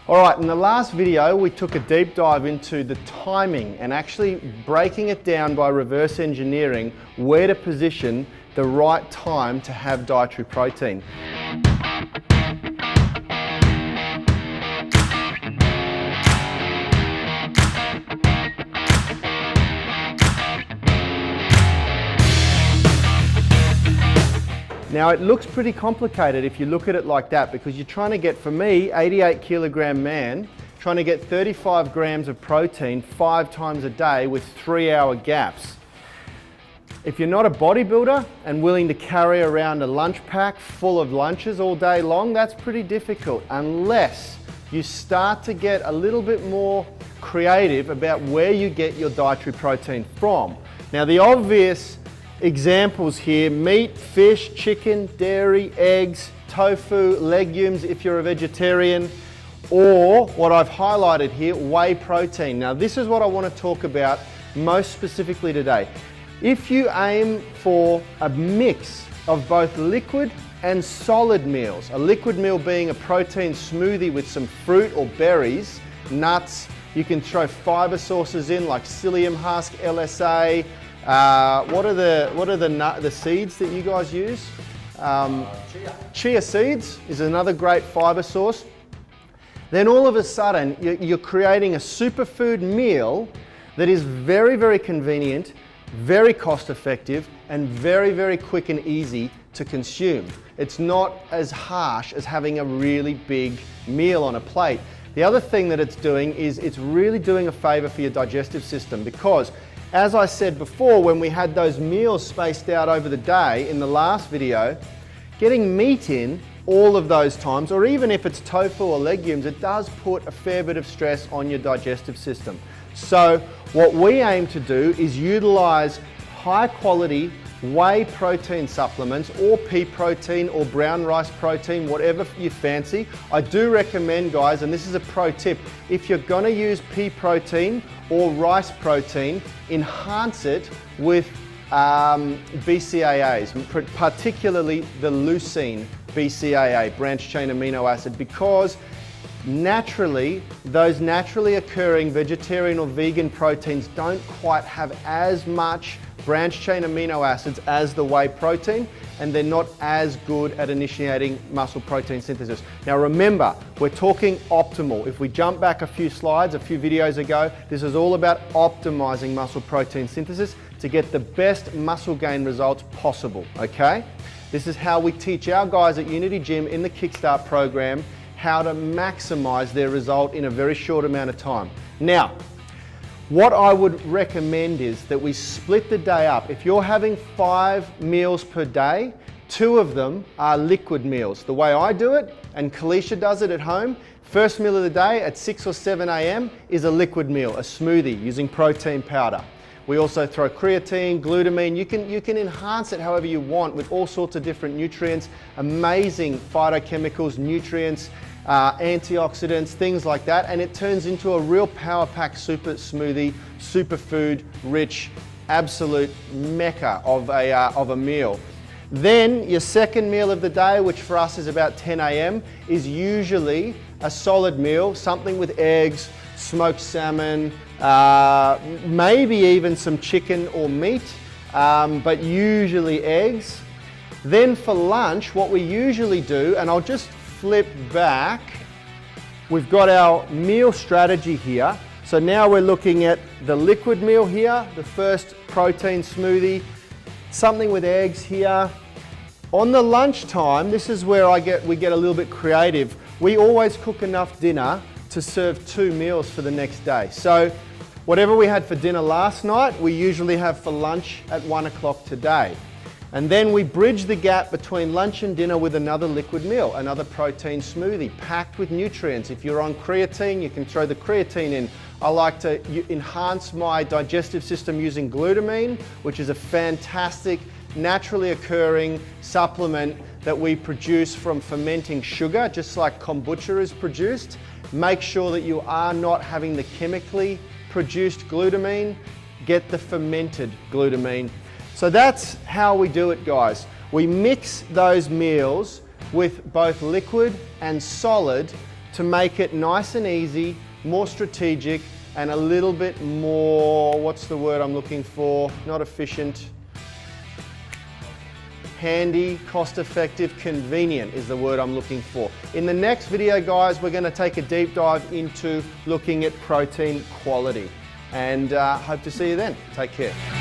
All right, in the last video, we took a deep dive into the timing and actually breaking it down by reverse engineering where to position the right time to have dietary protein. Now it looks pretty complicated if you look at it like that, because you're trying to get, for me, 88 kilogram man, trying to get 35 grams of protein 5 times a day with 3-hour gaps. If you're not a bodybuilder and willing to carry around a lunch pack full of lunches all day long, that's pretty difficult unless you start to get a little bit more creative about where you get your dietary protein from. Now the obvious examples here: meat, fish, chicken, dairy, eggs, tofu, legumes if you're a vegetarian, or what I've highlighted here, whey protein. Now this is what I want to talk about most specifically today. If you aim for a mix of both liquid and solid meals, a liquid meal being a protein smoothie with some fruit or berries, nuts, you can throw fiber sources in like psyllium husk, LSA. What are the seeds that you guys use? Chia seeds is another great fiber source. Then all of a sudden you're creating a superfood meal that is very, very convenient, very cost effective, and very, very quick and easy to consume. It's not as harsh as having a really big meal on a plate. The other thing that it's doing is it's really doing a favor for your digestive system, because as I said before, when we had those meals spaced out over the day in the last video, getting meat in all of those times, or even if it's tofu or legumes, it does put a fair bit of stress on your digestive system. So what we aim to do is utilize high quality whey protein supplements, or pea protein or brown rice protein, whatever you fancy. I do recommend, guys, and this is a pro tip, if you're gonna use pea protein or rice protein, enhance it with BCAAs, particularly the leucine BCAA, branched chain amino acid, because naturally, those naturally occurring vegetarian or vegan proteins don't quite have as much branched chain amino acids as the whey protein, and they're not as good at initiating muscle protein synthesis. Now remember, we're talking optimal. If we jump back a few slides, a few videos ago, this is all about optimizing muscle protein synthesis to get the best muscle gain results possible, okay? This is how we teach our guys at Unity Gym in the Kickstart program how to maximize their result in a very short amount of time. Now, what I would recommend is that we split the day up. If you're having 5 meals per day, 2 of them are liquid meals. The way I do it, and Kalisha does it at home, first meal of the day at 6 or 7 a.m. is a liquid meal, a smoothie using protein powder. We also throw creatine, glutamine. You can enhance it however you want with all sorts of different nutrients, amazing phytochemicals, nutrients, antioxidants, things like that, and it turns into a real power pack super smoothie, superfood rich, absolute mecca of a meal. Then your second meal of the day, which for us is about 10 a.m, is usually a solid meal, something with eggs, smoked salmon, maybe even some chicken or meat, but usually eggs. Then for lunch, what we usually do, and I'll just flip back, we've got our meal strategy here. So now we're looking at the liquid meal here, the first protein smoothie, something with eggs here. On the lunchtime, this is where we get a little bit creative. We always cook enough dinner to serve 2 meals for the next day. So whatever we had for dinner last night, we usually have for lunch at 1 o'clock today. And then we bridge the gap between lunch and dinner with another liquid meal, another protein smoothie packed with nutrients. If you're on creatine, you can throw the creatine in. I like to enhance my digestive system using glutamine, which is a fantastic, naturally occurring supplement that we produce from fermenting sugar, just like kombucha is produced. Make sure that you are not having the chemically produced glutamine. Get the fermented glutamine. So that's how we do it, guys. We mix those meals with both liquid and solid to make it nice and easy, more strategic, and a little bit more, what's the word I'm looking for? Not efficient. Handy, cost-effective, convenient is the word I'm looking for. In the next video, guys, we're going to take a deep dive into looking at protein quality. And hope to see you then. Take care.